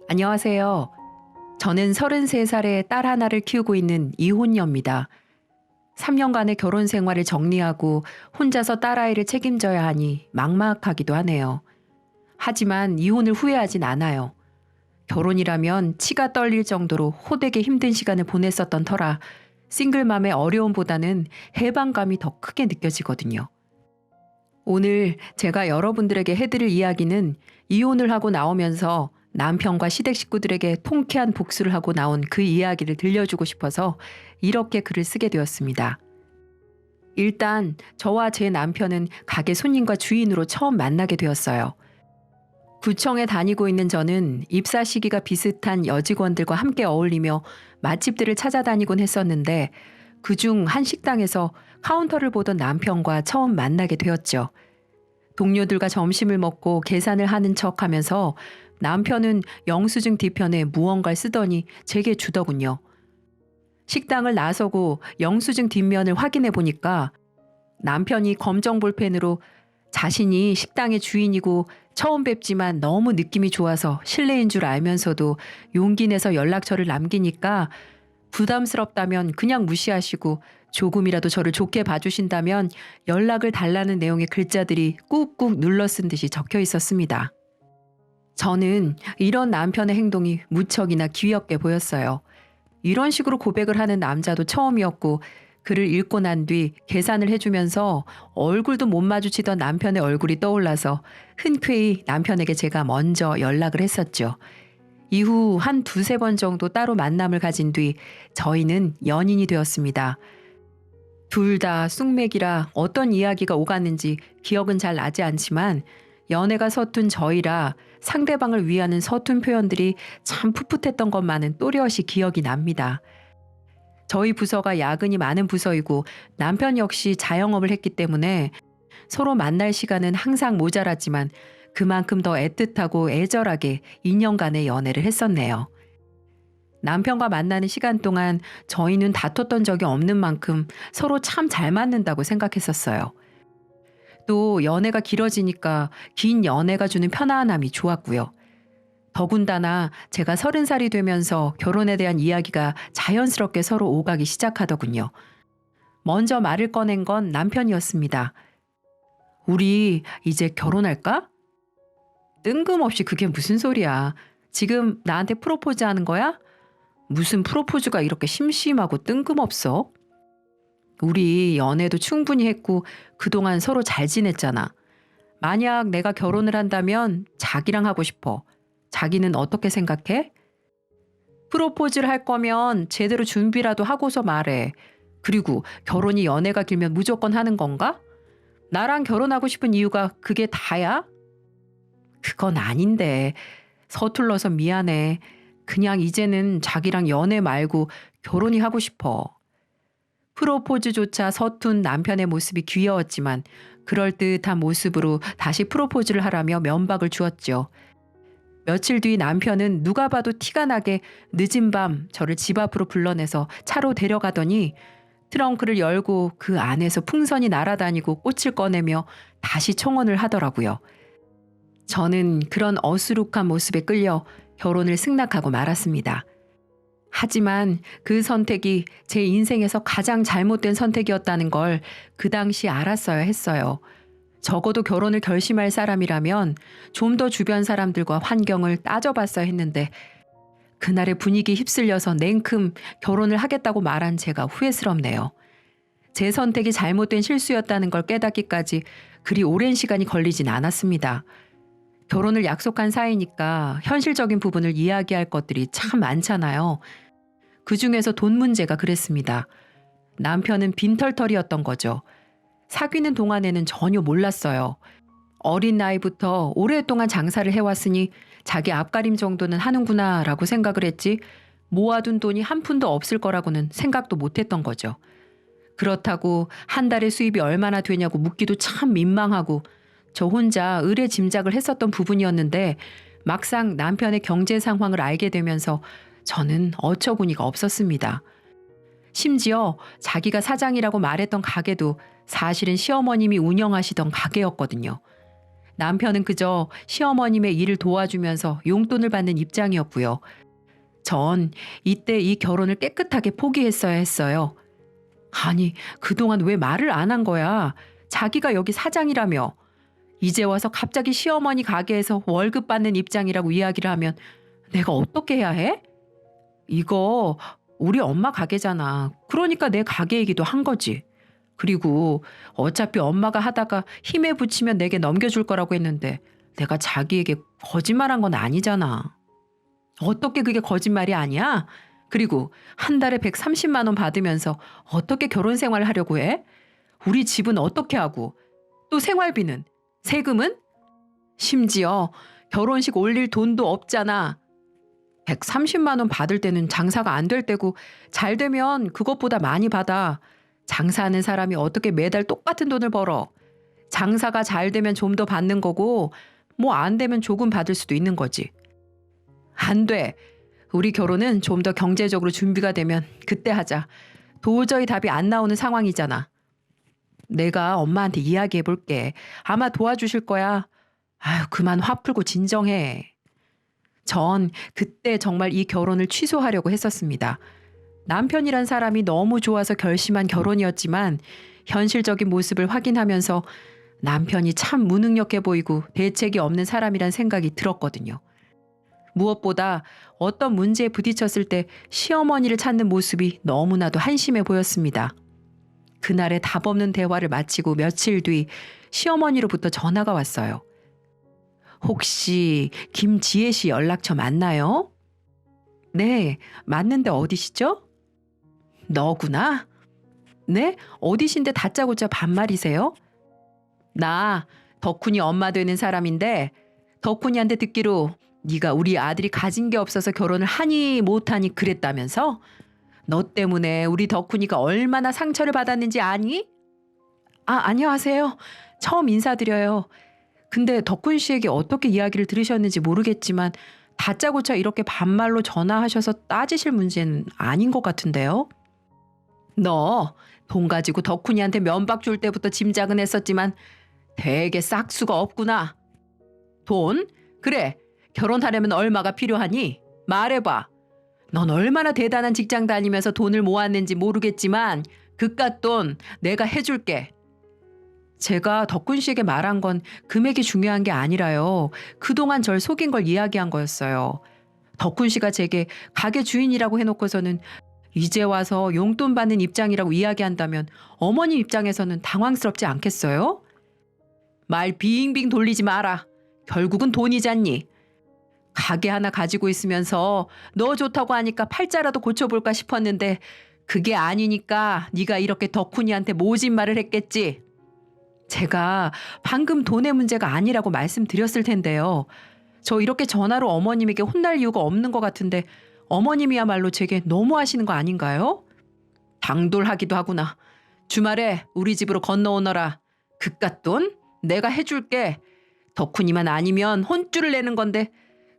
안녕하세요. 저는 33살의 딸 하나를 키우고 있는 이혼녀입니다. 3년간의 결혼 생활을 정리하고 혼자서 딸아이를 책임져야 하니 막막하기도 하네요. 하지만 이혼을 후회하진 않아요. 결혼이라면 치가 떨릴 정도로 호되게 힘든 시간을 보냈었던 터라 싱글맘의 어려움보다는 해방감이 더 크게 느껴지거든요. 오늘 제가 여러분들에게 해드릴 이야기는 이혼을 하고 나오면서 남편과 시댁 식구들에게 통쾌한 복수를 하고 나온 그 이야기를 들려주고 싶어서 이렇게 글을 쓰게 되었습니다. 일단 저와 제 남편은 가게 손님과 주인으로 처음 만나게 되었어요. 구청에 다니고 있는 저는 입사 시기가 비슷한 여직원들과 함께 어울리며 맛집들을 찾아다니곤 했었는데 그중 한 식당에서 카운터를 보던 남편과 처음 만나게 되었죠. 동료들과 점심을 먹고 계산을 하는 척 하면서 남편은 영수증 뒤편에 무언가를 쓰더니 제게 주더군요. 식당을 나서고 영수증 뒷면을 확인해 보니까 남편이 검정 볼펜으로 자신이 식당의 주인이고 처음 뵙지만 너무 느낌이 좋아서 실례인 줄 알면서도 용기 내서 연락처를 남기니까 부담스럽다면 그냥 무시하시고 조금이라도 저를 좋게 봐주신다면 연락을 달라는 내용의 글자들이 꾹꾹 눌러 쓴 듯이 적혀 있었습니다. 저는 이런 남편의 행동이 무척이나 귀엽게 보였어요. 이런 식으로 고백을 하는 남자도 처음이었고 글을 읽고 난 뒤 계산을 해주면서 얼굴도 못 마주치던 남편의 얼굴이 떠올라서 흔쾌히 남편에게 제가 먼저 연락을 했었죠. 이후 한 두세 번 정도 따로 만남을 가진 뒤 저희는 연인이 되었습니다. 둘 다 쑥맥이라 어떤 이야기가 오갔는지 기억은 잘 나지 않지만 연애가 서툰 저희라 상대방을 위하는 서툰 표현들이 참 풋풋했던 것만은 또렷이 기억이 납니다. 저희 부서가 야근이 많은 부서이고 남편 역시 자영업을 했기 때문에 서로 만날 시간은 항상 모자랐지만 그만큼 더 애틋하고 애절하게 2년간의 연애를 했었네요. 남편과 만나는 시간 동안 저희는 다퉜던 적이 없는 만큼 서로 참 잘 맞는다고 생각했었어요. 또 연애가 길어지니까 긴 연애가 주는 편안함이 좋았고요. 더군다나 제가 30살이 되면서 결혼에 대한 이야기가 자연스럽게 서로 오가기 시작하더군요. 먼저 말을 꺼낸 건 남편이었습니다. 우리 이제 결혼할까? 뜬금없이 그게 무슨 소리야. 지금 나한테 프로포즈 하는 거야? 무슨 프로포즈가 이렇게 심심하고 뜬금없어? 우리 연애도 충분히 했고 그동안 서로 잘 지냈잖아. 만약 내가 결혼을 한다면 자기랑 하고 싶어. 자기는 어떻게 생각해? 프로포즈를 할 거면 제대로 준비라도 하고서 말해. 그리고 결혼이 연애가 길면 무조건 하는 건가? 나랑 결혼하고 싶은 이유가 그게 다야? 그건 아닌데. 서툴러서 미안해. 그냥 이제는 자기랑 연애 말고 결혼이 하고 싶어. 프로포즈조차 서툰 남편의 모습이 귀여웠지만 그럴듯한 모습으로 다시 프로포즈를 하라며 면박을 주었죠. 며칠 뒤 남편은 누가 봐도 티가 나게 늦은 밤 저를 집 앞으로 불러내서 차로 데려가더니 트렁크를 열고 그 안에서 풍선이 날아다니고 꽃을 꺼내며 다시 청혼을 하더라고요. 저는 그런 어수룩한 모습에 끌려 결혼을 승낙하고 말았습니다. 하지만 그 선택이 제 인생에서 가장 잘못된 선택이었다는 걸 그 당시 알았어야 했어요. 적어도 결혼을 결심할 사람이라면 좀 더 주변 사람들과 환경을 따져봤어야 했는데 그날의 분위기에 휩쓸려서 냉큼 결혼을 하겠다고 말한 제가 후회스럽네요. 제 선택이 잘못된 실수였다는 걸 깨닫기까지 그리 오랜 시간이 걸리진 않았습니다. 결혼을 약속한 사이니까 현실적인 부분을 이야기할 것들이 참 많잖아요. 그중에서 돈 문제가 그랬습니다. 남편은 빈털털이었던 거죠. 사귀는 동안에는 전혀 몰랐어요. 어린 나이부터 오랫동안 장사를 해왔으니 자기 앞가림 정도는 하는구나 라고 생각을 했지 모아둔 돈이 한 푼도 없을 거라고는 생각도 못했던 거죠. 그렇다고 한 달에 수입이 얼마나 되냐고 묻기도 참 민망하고 저 혼자 의뢰 짐작을 했었던 부분이었는데 막상 남편의 경제 상황을 알게 되면서 저는 어처구니가 없었습니다. 심지어 자기가 사장이라고 말했던 가게도 사실은 시어머님이 운영하시던 가게였거든요. 남편은 그저 시어머님의 일을 도와주면서 용돈을 받는 입장이었고요. 전 이때 이 결혼을 깨끗하게 포기했어야 했어요. 아니, 그동안 왜 말을 안 한 거야? 자기가 여기 사장이라며. 이제 와서 갑자기 시어머니 가게에서 월급 받는 입장이라고 이야기를 하면 내가 어떻게 해야 해? 이거 우리 엄마 가게잖아. 그러니까 내 가게이기도 한 거지. 그리고 어차피 엄마가 하다가 힘에 부치면 내게 넘겨줄 거라고 했는데 내가 자기에게 거짓말한 건 아니잖아. 어떻게 그게 거짓말이 아니야? 그리고 한 달에 130만 원 받으면서 어떻게 결혼 생활을 하려고 해? 우리 집은 어떻게 하고? 또 생활비는? 세금은? 심지어 결혼식 올릴 돈도 없잖아. 130만 원 받을 때는 장사가 안 될 때고 잘 되면 그것보다 많이 받아. 장사하는 사람이 어떻게 매달 똑같은 돈을 벌어? 장사가 잘 되면 좀 더 받는 거고 뭐 안 되면 조금 받을 수도 있는 거지. 안 돼. 우리 결혼은 좀 더 경제적으로 준비가 되면 그때 하자. 도저히 답이 안 나오는 상황이잖아. 내가 엄마한테 이야기해 볼게. 아마 도와주실 거야. 아유, 그만 화 풀고 진정해. 전 그때 정말 이 결혼을 취소하려고 했었습니다. 남편이란 사람이 너무 좋아서 결심한 결혼이었지만 현실적인 모습을 확인하면서 남편이 참 무능력해 보이고 대책이 없는 사람이란 생각이 들었거든요. 무엇보다 어떤 문제에 부딪혔을 때 시어머니를 찾는 모습이 너무나도 한심해 보였습니다. 그날의 답 없는 대화를 마치고 며칠 뒤 시어머니로부터 전화가 왔어요. 혹시 김지혜 씨 연락처 맞나요? 네, 맞는데 어디시죠? 너구나? 네? 어디신데 다짜고짜 반말이세요? 나 덕훈이 엄마 되는 사람인데 덕훈이한테 듣기로 네가 우리 아들이 가진 게 없어서 결혼을 하니 못하니 그랬다면서? 너 때문에 우리 덕훈이가 얼마나 상처를 받았는지 아니? 안녕하세요. 처음 인사드려요. 근데 덕훈 씨에게 어떻게 이야기를 들으셨는지 모르겠지만 다짜고짜 이렇게 반말로 전화하셔서 따지실 문제는 아닌 것 같은데요. 너 돈 가지고 덕훈이한테 면박 줄 때부터 짐작은 했었지만 되게 싹수가 없구나. 돈? 그래. 결혼하려면 얼마가 필요하니? 말해봐. 넌 얼마나 대단한 직장 다니면서 돈을 모았는지 모르겠지만 그깟 돈 내가 해줄게. 제가 덕훈 씨에게 말한 건 금액이 중요한 게 아니라요. 그동안 절 속인 걸 이야기한 거였어요. 덕훈 씨가 제게 가게 주인이라고 해놓고서는 이제 와서 용돈 받는 입장이라고 이야기한다면 어머니 입장에서는 당황스럽지 않겠어요? 말 빙빙 돌리지 마라. 결국은 돈이잖니. 가게 하나 가지고 있으면서 너 좋다고 하니까 팔자라도 고쳐볼까 싶었는데 그게 아니니까 네가 이렇게 덕훈이한테 모진말을 했겠지. 제가 방금 돈의 문제가 아니라고 말씀드렸을 텐데요. 저 이렇게 전화로 어머님에게 혼날 이유가 없는 것 같은데 어머님이야말로 제게 너무하시는 거 아닌가요? 당돌하기도 하구나. 주말에 우리 집으로 건너오너라. 그깟 돈 내가 해줄게. 덕훈이만 아니면 혼쭐을 내는 건데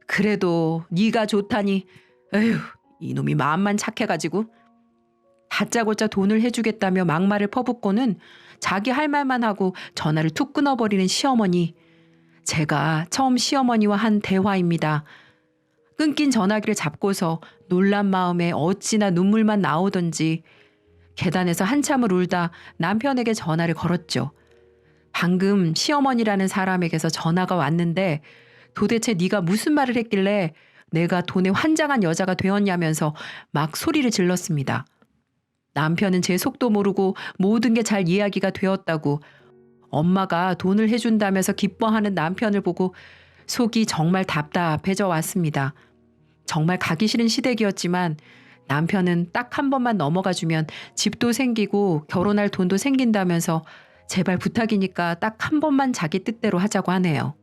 그래도 네가 좋다니. 에휴, 이놈이 마음만 착해가지고. 다짜고짜 돈을 해주겠다며 막말을 퍼붓고는 자기 할 말만 하고 전화를 툭 끊어버리는 시어머니. 제가 처음 시어머니와 한 대화입니다. 끊긴 전화기를 잡고서 놀란 마음에 어찌나 눈물만 나오던지 계단에서 한참을 울다 남편에게 전화를 걸었죠. 방금 시어머니라는 사람에게서 전화가 왔는데 도대체 네가 무슨 말을 했길래 내가 돈에 환장한 여자가 되었냐면서 막 소리를 질렀습니다. 남편은 제 속도 모르고 모든 게 잘 이야기가 되었다고 엄마가 돈을 해준다면서 기뻐하는 남편을 보고 속이 정말 답답해져 왔습니다. 정말 가기 싫은 시댁이었지만 남편은 딱 한 번만 넘어가 주면 집도 생기고 결혼할 돈도 생긴다면서 제발 부탁이니까 딱 한 번만 자기 뜻대로 하자고 하네요.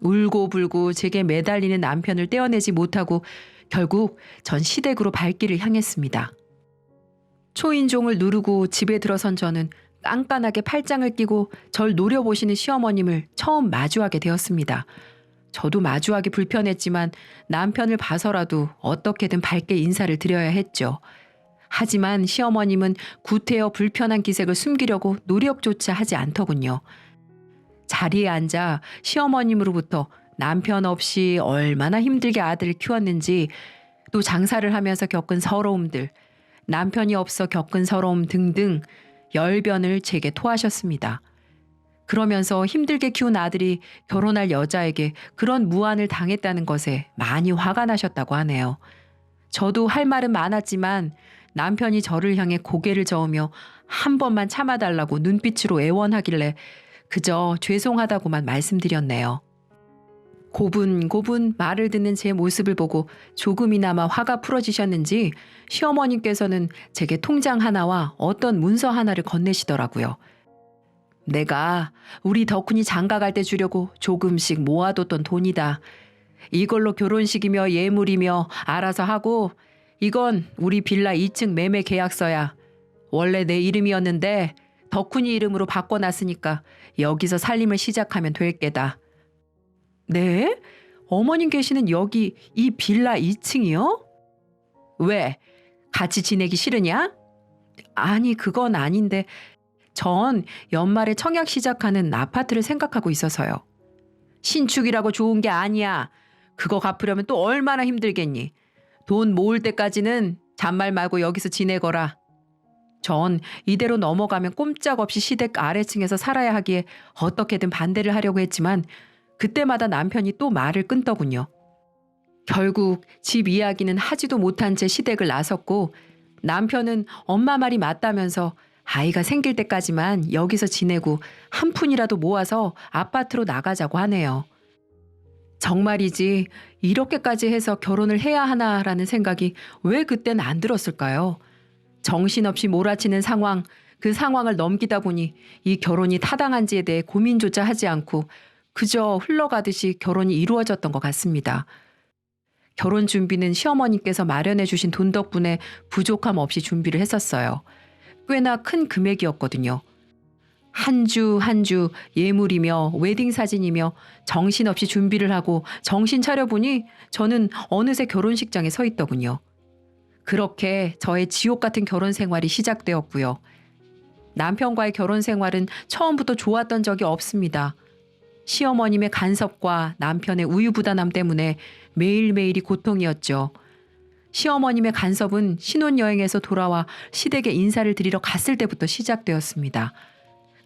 울고불고 제게 매달리는 남편을 떼어내지 못하고 결국 전 시댁으로 발길을 향했습니다. 초인종을 누르고 집에 들어선 저는 깐깐하게 팔짱을 끼고 절 노려보시는 시어머님을 처음 마주하게 되었습니다. 저도 마주하기 불편했지만 남편을 봐서라도 어떻게든 밝게 인사를 드려야 했죠. 하지만 시어머님은 구태여 불편한 기색을 숨기려고 노력조차 하지 않더군요. 자리에 앉아 시어머님으로부터 남편 없이 얼마나 힘들게 아들을 키웠는지, 또 장사를 하면서 겪은 서러움들, 남편이 없어 겪은 서러움 등등 열변을 제게 토하셨습니다. 그러면서 힘들게 키운 아들이 결혼할 여자에게 그런 무안을 당했다는 것에 많이 화가 나셨다고 하네요. 저도 할 말은 많았지만 남편이 저를 향해 고개를 저으며 한 번만 참아달라고 눈빛으로 애원하길래 그저 죄송하다고만 말씀드렸네요. 고분고분 말을 듣는 제 모습을 보고 조금이나마 화가 풀어지셨는지 시어머님께서는 제게 통장 하나와 어떤 문서 하나를 건네시더라고요. 내가 우리 덕훈이 장가 갈 때 주려고 조금씩 모아뒀던 돈이다. 이걸로 결혼식이며 예물이며 알아서 하고, 이건 우리 빌라 2층 매매 계약서야. 원래 내 이름이었는데 덕훈이 이름으로 바꿔놨으니까 여기서 살림을 시작하면 될 게다. 네? 어머님 계시는 여기 이 빌라 2층이요? 왜? 같이 지내기 싫으냐? 아니, 그건 아닌데 전 연말에 청약 시작하는 아파트를 생각하고 있어서요. 신축이라고 좋은 게 아니야. 그거 갚으려면 또 얼마나 힘들겠니? 돈 모을 때까지는 잔말 말고 여기서 지내거라. 전 이대로 넘어가면 꼼짝없이 시댁 아래층에서 살아야 하기에 어떻게든 반대를 하려고 했지만 그때마다 남편이 또 말을 끊더군요. 결국 집 이야기는 하지도 못한 채 시댁을 나섰고, 남편은 엄마 말이 맞다면서 아이가 생길 때까지만 여기서 지내고 한 푼이라도 모아서 아파트로 나가자고 하네요. 정말이지 이렇게까지 해서 결혼을 해야 하나라는 생각이 왜 그땐 안 들었을까요? 정신없이 몰아치는 상황, 그 상황을 넘기다 보니 이 결혼이 타당한지에 대해 고민조차 하지 않고 그저 흘러가듯이 결혼이 이루어졌던 것 같습니다. 결혼 준비는 시어머니께서 마련해 주신 돈 덕분에 부족함 없이 준비를 했었어요. 꽤나 큰 금액이었거든요. 한 주 한 주 예물이며 웨딩 사진이며 정신없이 준비를 하고 정신 차려보니 저는 어느새 결혼식장에 서 있더군요. 그렇게 저의 지옥 같은 결혼 생활이 시작되었고요. 남편과의 결혼 생활은 처음부터 좋았던 적이 없습니다. 시어머님의 간섭과 남편의 우유부단함 때문에 매일매일이 고통이었죠. 시어머님의 간섭은 신혼여행에서 돌아와 시댁에 인사를 드리러 갔을 때부터 시작되었습니다.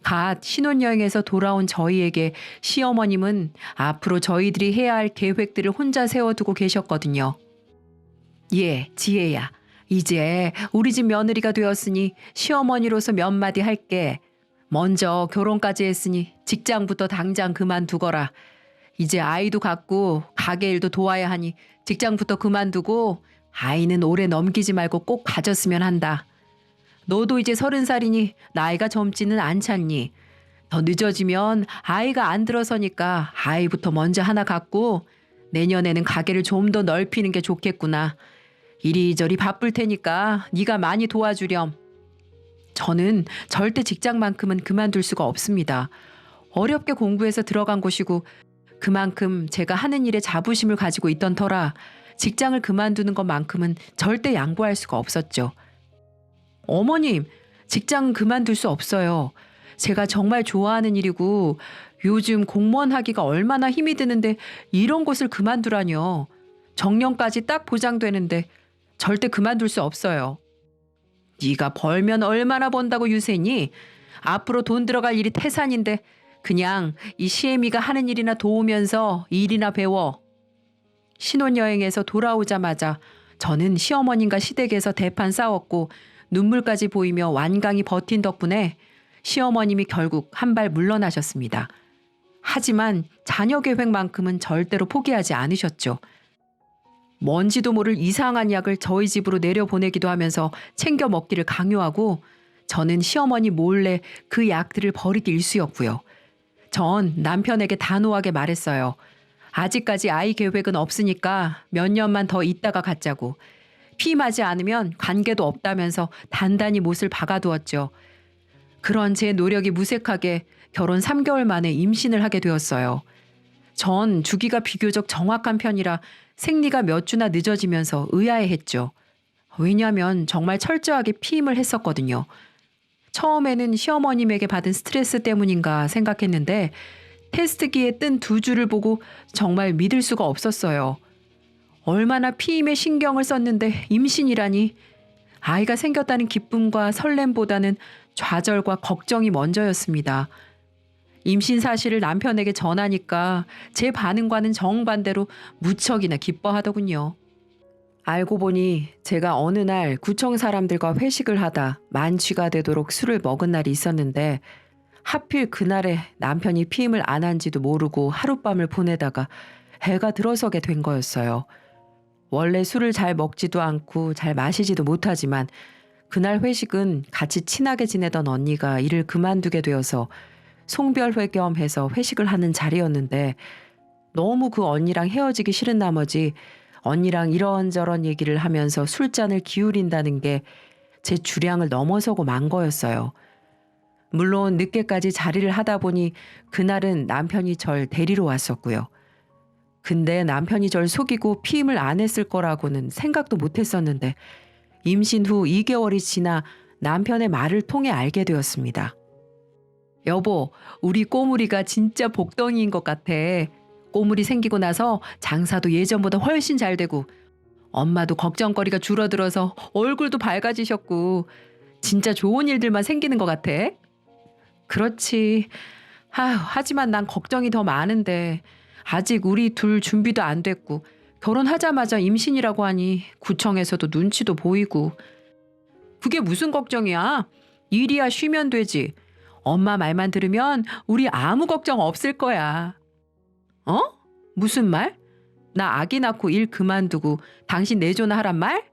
갓 신혼여행에서 돌아온 저희에게 시어머님은 앞으로 저희들이 해야 할 계획들을 혼자 세워두고 계셨거든요. 예, 지혜야. 이제 우리 집 며느리가 되었으니 시어머니로서 몇 마디 할게. 먼저 결혼까지 했으니 직장부터 당장 그만두거라. 이제 아이도 갖고 가게 일도 도와야 하니 직장부터 그만두고 아이는 오래 넘기지 말고 꼭 가졌으면 한다. 너도 이제 30살이니 나이가 젊지는 않잖니. 더 늦어지면 아이가 안 들어서니까 아이부터 먼저 하나 갖고 내년에는 가게를 좀 더 넓히는 게 좋겠구나. 이리저리 바쁠 테니까 네가 많이 도와주렴. 저는 절대 직장만큼은 그만둘 수가 없습니다. 어렵게 공부해서 들어간 곳이고 그만큼 제가 하는 일에 자부심을 가지고 있던 터라 직장을 그만두는 것만큼은 절대 양보할 수가 없었죠. 어머님, 직장 그만둘 수 없어요. 제가 정말 좋아하는 일이고 요즘 공무원 하기가 얼마나 힘이 드는데 이런 곳을 그만두라뇨. 정년까지 딱 보장되는데 절대 그만둘 수 없어요. 네가 벌면 얼마나 번다고 유세니? 앞으로 돈 들어갈 일이 태산인데 그냥 이 시애미가 하는 일이나 도우면서 일이나 배워. 신혼여행에서 돌아오자마자 저는 시어머님과 시댁에서 대판 싸웠고 눈물까지 보이며 완강히 버틴 덕분에 시어머님이 결국 한 발 물러나셨습니다. 하지만 자녀 계획만큼은 절대로 포기하지 않으셨죠. 뭔지도 모를 이상한 약을 저희 집으로 내려보내기도 하면서 챙겨 먹기를 강요하고 저는 시어머니 몰래 그 약들을 버리기 일쑤였고요. 전 남편에게 단호하게 말했어요. 아직까지 아이 계획은 없으니까 몇 년만 더 있다가 갖자고. 피임하지 않으면 관계도 없다면서 단단히 못을 박아두었죠. 그런 제 노력이 무색하게 결혼 3개월 만에 임신을 하게 되었어요. 전 주기가 비교적 정확한 편이라 생리가 몇 주나 늦어지면서 의아해했죠. 왜냐하면 정말 철저하게 피임을 했었거든요. 처음에는 시어머님에게 받은 스트레스 때문인가 생각했는데 테스트기에 뜬 두 줄을 보고 정말 믿을 수가 없었어요. 얼마나 피임에 신경을 썼는데 임신이라니. 아이가 생겼다는 기쁨과 설렘보다는 좌절과 걱정이 먼저였습니다. 임신 사실을 남편에게 전하니까 제 반응과는 정반대로 무척이나 기뻐하더군요. 알고 보니 제가 어느 날 구청 사람들과 회식을 하다 만취가 되도록 술을 먹은 날이 있었는데, 하필 그날에 남편이 피임을 안 한지도 모르고 하룻밤을 보내다가 해가 들어서게 된 거였어요. 원래 술을 잘 먹지도 않고 잘 마시지도 못하지만 그날 회식은 같이 친하게 지내던 언니가 일을 그만두게 되어서 송별회 겸 해서 회식을 하는 자리였는데, 너무 그 언니랑 헤어지기 싫은 나머지 언니랑 이런저런 얘기를 하면서 술잔을 기울인다는 게 제 주량을 넘어서고 만 거였어요. 물론 늦게까지 자리를 하다 보니 그날은 남편이 절 데리러 왔었고요. 근데 남편이 절 속이고 피임을 안 했을 거라고는 생각도 못 했었는데, 임신 후 2개월이 지나 남편의 말을 통해 알게 되었습니다. 여보, 우리 꼬물이가 진짜 복덩이인 것 같아. 꼬물이 생기고 나서 장사도 예전보다 훨씬 잘 되고, 엄마도 걱정거리가 줄어들어서 얼굴도 밝아지셨고, 진짜 좋은 일들만 생기는 것 같아. 그렇지. 하지만 난 걱정이 더 많은데, 아직 우리 둘 준비도 안 됐고, 결혼하자마자 임신이라고 하니 구청에서도 눈치도 보이고. 그게 무슨 걱정이야? 일이야 쉬면 되지. 엄마 말만 들으면 우리 아무 걱정 없을 거야. 어? 무슨 말? 나 아기 낳고 일 그만두고 당신 내조나 하란 말?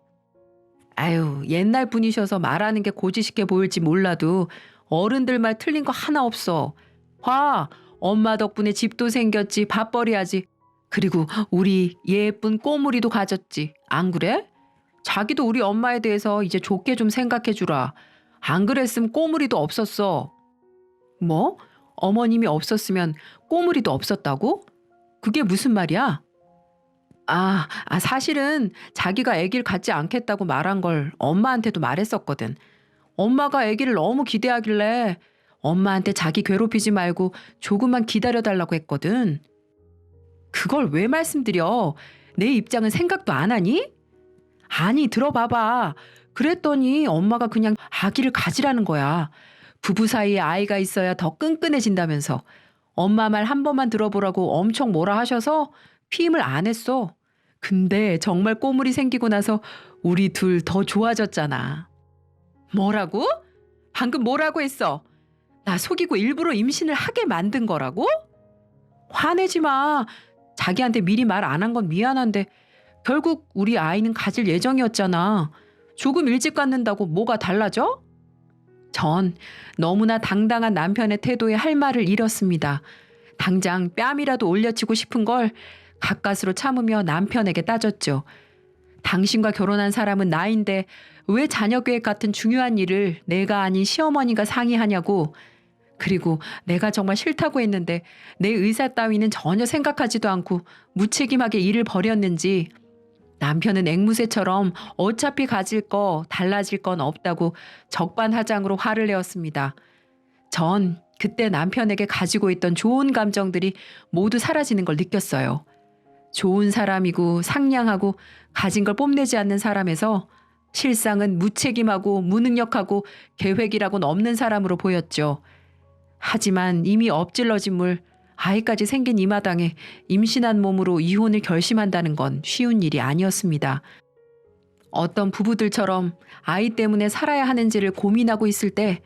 아유, 옛날 분이셔서 말하는 게 고지식해 보일지 몰라도 어른들 말 틀린 거 하나 없어. 엄마 덕분에 집도 생겼지, 밥벌이하지. 그리고 우리 예쁜 꼬물이도 가졌지. 안 그래? 자기도 우리 엄마에 대해서 이제 좋게 좀 생각해 주라. 안 그랬으면 꼬물이도 없었어. 뭐? 어머님이 없었으면 꼬물이도 없었다고? 그게 무슨 말이야? 사실은 자기가 아기를 갖지 않겠다고 말한 걸 엄마한테도 말했었거든. 엄마가 아기를 너무 기대하길래 엄마한테 자기 괴롭히지 말고 조금만 기다려달라고 했거든. 그걸 왜 말씀드려? 내 입장은 생각도 안 하니? 아니, 들어봐봐. 그랬더니 엄마가 그냥 아기를 가지라는 거야. 부부 사이에 아이가 있어야 더 끈끈해진다면서. 엄마 말 한 번만 들어보라고 엄청 뭐라 하셔서 피임을 안 했어. 근데 정말 꼬물이 생기고 나서 우리 둘 더 좋아졌잖아. 뭐라고? 방금 뭐라고 했어? 나 속이고 일부러 임신을 하게 만든 거라고? 화내지 마. 자기한테 미리 말 안 한 건 미안한데 결국 우리 아이는 가질 예정이었잖아. 조금 일찍 갖는다고 뭐가 달라져? 전 너무나 당당한 남편의 태도에 할 말을 잃었습니다. 당장 뺨이라도 올려치고 싶은 걸 가까스로 참으며 남편에게 따졌죠. 당신과 결혼한 사람은 나인데 왜 자녀 계획 같은 중요한 일을 내가 아닌 시어머니가 상의하냐고. 그리고 내가 정말 싫다고 했는데 내 의사 따위는 전혀 생각하지도 않고 무책임하게 일을 벌였는지. 남편은 앵무새처럼 어차피 가질 거 달라질 건 없다고 적반하장으로 화를 내었습니다. 전 그때 남편에게 가지고 있던 좋은 감정들이 모두 사라지는 걸 느꼈어요. 좋은 사람이고 상냥하고 가진 걸 뽐내지 않는 사람에서 실상은 무책임하고 무능력하고 계획이라고는 없는 사람으로 보였죠. 하지만 이미 엎질러진 물, 아이까지 생긴 이 마당에 임신한 몸으로 이혼을 결심한다는 건 쉬운 일이 아니었습니다. 어떤 부부들처럼 아이 때문에 살아야 하는지를 고민하고 있을 때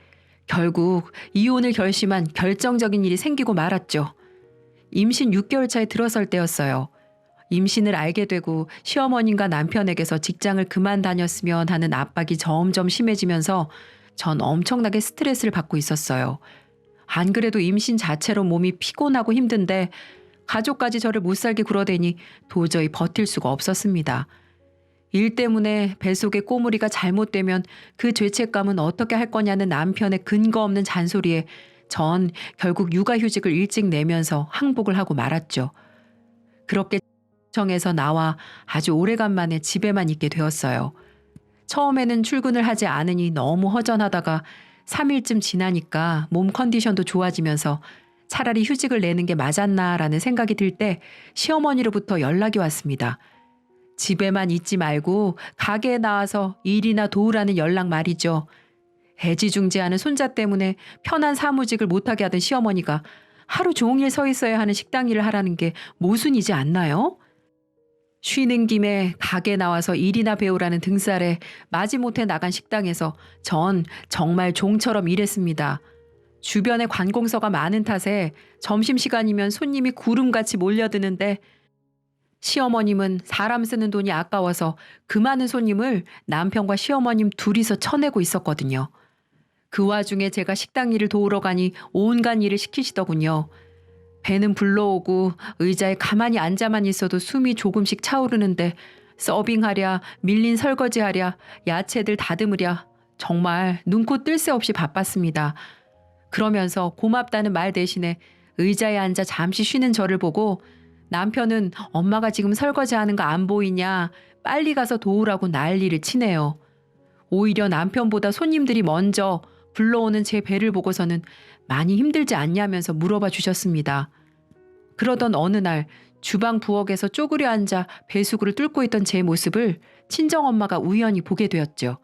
결국 이혼을 결심한 결정적인 일이 생기고 말았죠. 임신 6개월 차에 들어설 때였어요. 임신을 알게 되고 시어머님과 남편에게서 직장을 그만 다녔으면 하는 압박이 점점 심해지면서 전 엄청나게 스트레스를 받고 있었어요. 안 그래도 임신 자체로 몸이 피곤하고 힘든데 가족까지 저를 못살게 굴어대니 도저히 버틸 수가 없었습니다. 일 때문에 뱃속에 꼬물이가 잘못되면 그 죄책감은 어떻게 할 거냐는 남편의 근거 없는 잔소리에 전 결국 육아휴직을 일찍 내면서 항복을 하고 말았죠. 그렇게 정에서 나와 아주 오래간만에 집에만 있게 되었어요. 처음에는 출근을 하지 않으니 너무 허전하다가 3일쯤 지나니까 몸 컨디션도 좋아지면서 차라리 휴직을 내는 게 맞았나라는 생각이 들 때 시어머니로부터 연락이 왔습니다. 집에만 있지 말고 가게에 나와서 일이나 도우라는 연락 말이죠. 애지중지하는 손자 때문에 편한 사무직을 못하게 하던 시어머니가 하루 종일 서 있어야 하는 식당 일을 하라는 게 모순이지 않나요? 쉬는 김에 가게 나와서 일이나 배우라는 등살에 마지못해 나간 식당에서 전 정말 종처럼 일했습니다. 주변에 관공서가 많은 탓에 점심시간이면 손님이 구름같이 몰려드는데 시어머님은 사람 쓰는 돈이 아까워서 그 많은 손님을 남편과 시어머님 둘이서 쳐내고 있었거든요. 그 와중에 제가 식당 일을 도우러 가니 온갖 일을 시키시더군요. 배는 불러오고 의자에 가만히 앉아만 있어도 숨이 조금씩 차오르는데 서빙하랴, 밀린 설거지하랴, 야채들 다듬으랴 정말 눈코 뜰 새 없이 바빴습니다. 그러면서 고맙다는 말 대신에 의자에 앉아 잠시 쉬는 저를 보고 남편은 엄마가 지금 설거지하는 거 안 보이냐, 빨리 가서 도우라고 난리를 치네요. 오히려 남편보다 손님들이 먼저 불러오는 제 배를 보고서는 많이 힘들지 않냐면서 물어봐 주셨습니다. 그러던 어느 날 주방 부엌에서 쪼그려 앉아 배수구를 뚫고 있던 제 모습을 친정엄마가 우연히 보게 되었죠.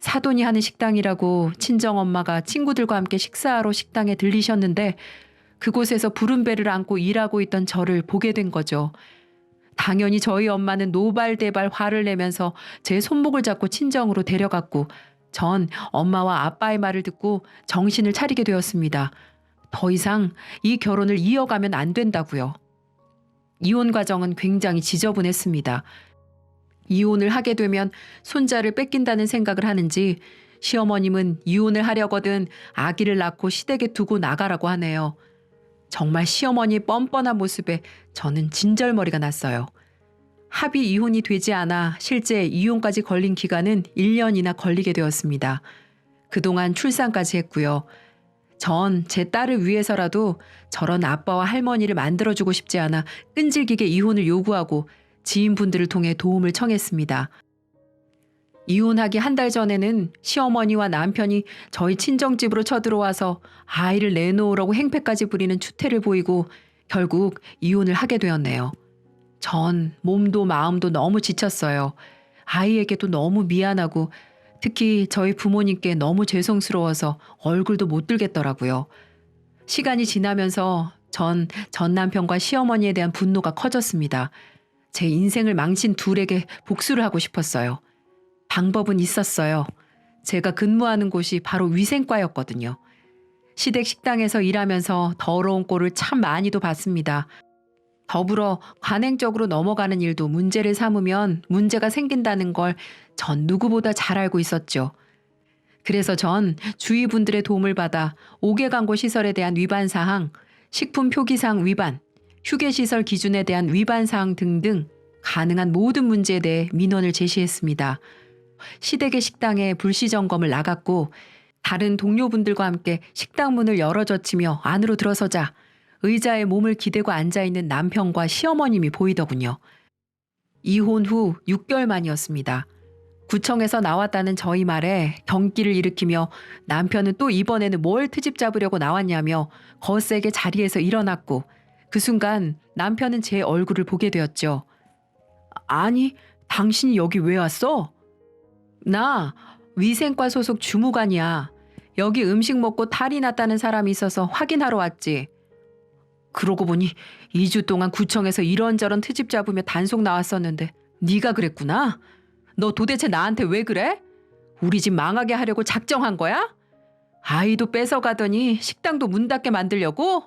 사돈이 하는 식당이라고 친정엄마가 친구들과 함께 식사하러 식당에 들리셨는데 그곳에서 부른 배를 안고 일하고 있던 저를 보게 된 거죠. 당연히 저희 엄마는 노발대발 화를 내면서 제 손목을 잡고 친정으로 데려갔고 전 엄마와 아빠의 말을 듣고 정신을 차리게 되었습니다. 더 이상 이 결혼을 이어가면 안 된다고요. 이혼 과정은 굉장히 지저분했습니다. 이혼을 하게 되면 손자를 뺏긴다는 생각을 하는지 시어머님은 이혼을 하려거든 아기를 낳고 시댁에 두고 나가라고 하네요. 정말 시어머니의 뻔뻔한 모습에 저는 진절머리가 났어요. 합의 이혼이 되지 않아 실제 이혼까지 걸린 기간은 1년이나 걸리게 되었습니다. 그동안 출산까지 했고요. 전 제 딸을 위해서라도 저런 아빠와 할머니를 만들어주고 싶지 않아 끈질기게 이혼을 요구하고 지인분들을 통해 도움을 청했습니다. 이혼하기 한 달 전에는 시어머니와 남편이 저희 친정집으로 쳐들어와서 아이를 내놓으라고 행패까지 부리는 추태를 보이고 결국 이혼을 하게 되었네요. 전 몸도 마음도 너무 지쳤어요. 아이에게도 너무 미안하고 특히 저희 부모님께 너무 죄송스러워서 얼굴도 못 들겠더라고요. 시간이 지나면서 전 남편과 시어머니에 대한 분노가 커졌습니다. 제 인생을 망친 둘에게 복수를 하고 싶었어요. 방법은 있었어요. 제가 근무하는 곳이 바로 위생과였거든요. 시댁 식당에서 일하면서 더러운 꼴을 참 많이도 봤습니다. 더불어 관행적으로 넘어가는 일도 문제를 삼으면 문제가 생긴다는 걸 전 누구보다 잘 알고 있었죠. 그래서 전 주위 분들의 도움을 받아 5개 광고 시설에 대한 위반 사항, 식품 표기사항 위반, 휴게시설 기준에 대한 위반 사항 등등 가능한 모든 문제에 대해 민원을 제시했습니다. 시댁의 식당에 불시 점검을 나갔고 다른 동료분들과 함께 식당 문을 열어젖히며 안으로 들어서자 의자에 몸을 기대고 앉아있는 남편과 시어머님이 보이더군요. 이혼 후 6개월 만이었습니다. 구청에서 나왔다는 저희 말에 경기를 일으키며 남편은 또 이번에는 뭘 트집 잡으려고 나왔냐며 거세게 자리에서 일어났고 그 순간 남편은 제 얼굴을 보게 되었죠. 아니, 당신이 여기 왜 왔어? 나 위생과 소속 주무관이야. 여기 음식 먹고 탈이 났다는 사람이 있어서 확인하러 왔지. 그러고 보니 2주 동안 구청에서 이런저런 트집 잡으며 단속 나왔었는데 네가 그랬구나. 너 도대체 나한테 왜 그래? 우리 집 망하게 하려고 작정한 거야? 아이도 뺏어가더니 식당도 문 닫게 만들려고?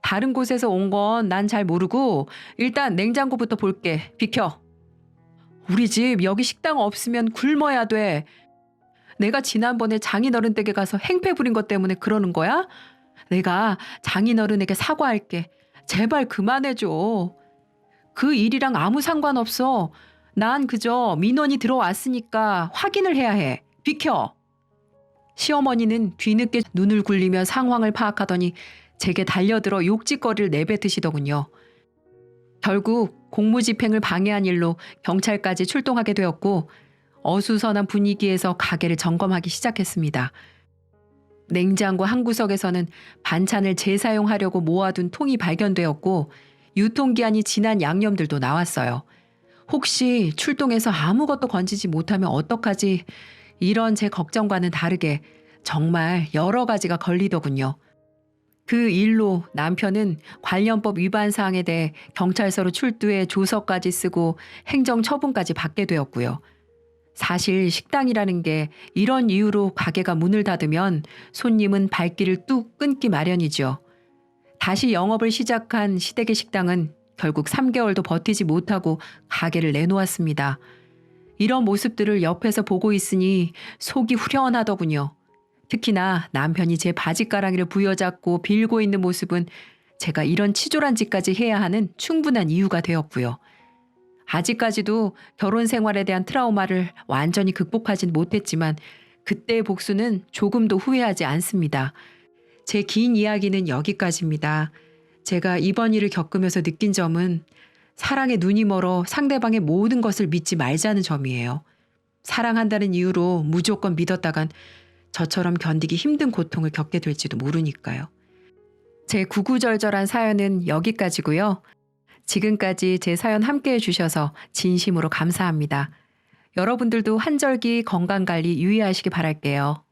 다른 곳에서 온 건 난 잘 모르고 일단 냉장고부터 볼게. 비켜. 우리 집 여기 식당 없으면 굶어야 돼. 내가 지난번에 장인어른 댁에 가서 행패 부린 것 때문에 그러는 거야? 내가 장인어른에게 사과할게. 제발 그만해줘. 그 일이랑 아무 상관없어. 난 그저 민원이 들어왔으니까 확인을 해야 해. 비켜. 시어머니는 뒤늦게 눈을 굴리며 상황을 파악하더니 제게 달려들어 욕짓거리를 내뱉으시더군요. 결국 공무집행을 방해한 일로 경찰까지 출동하게 되었고 어수선한 분위기에서 가게를 점검하기 시작했습니다. 냉장고 한 구석에서는 반찬을 재사용하려고 모아둔 통이 발견되었고 유통기한이 지난 양념들도 나왔어요. 혹시 출동해서 아무것도 건지지 못하면 어떡하지? 이런 제 걱정과는 다르게 정말 여러 가지가 걸리더군요. 그 일로 남편은 관련법 위반 사항에 대해 경찰서로 출두해 조서까지 쓰고 행정처분까지 받게 되었고요. 사실 식당이라는 게 이런 이유로 가게가 문을 닫으면 손님은 발길을 뚝 끊기 마련이죠. 다시 영업을 시작한 시댁의 식당은 결국 3개월도 버티지 못하고 가게를 내놓았습니다. 이런 모습들을 옆에서 보고 있으니 속이 후련하더군요. 특히나 남편이 제 바지가랑이를 부여잡고 빌고 있는 모습은 제가 이런 치졸한 짓까지 해야 하는 충분한 이유가 되었고요. 아직까지도 결혼 생활에 대한 트라우마를 완전히 극복하진 못했지만 그때의 복수는 조금도 후회하지 않습니다. 제 긴 이야기는 여기까지입니다. 제가 이번 일을 겪으면서 느낀 점은 사랑에 눈이 멀어 상대방의 모든 것을 믿지 말자는 점이에요. 사랑한다는 이유로 무조건 믿었다간 저처럼 견디기 힘든 고통을 겪게 될지도 모르니까요. 제 구구절절한 사연은 여기까지고요. 지금까지 제 사연 함께해 주셔서 진심으로 감사합니다. 여러분들도 한절기 건강관리 유의하시기 바랄게요.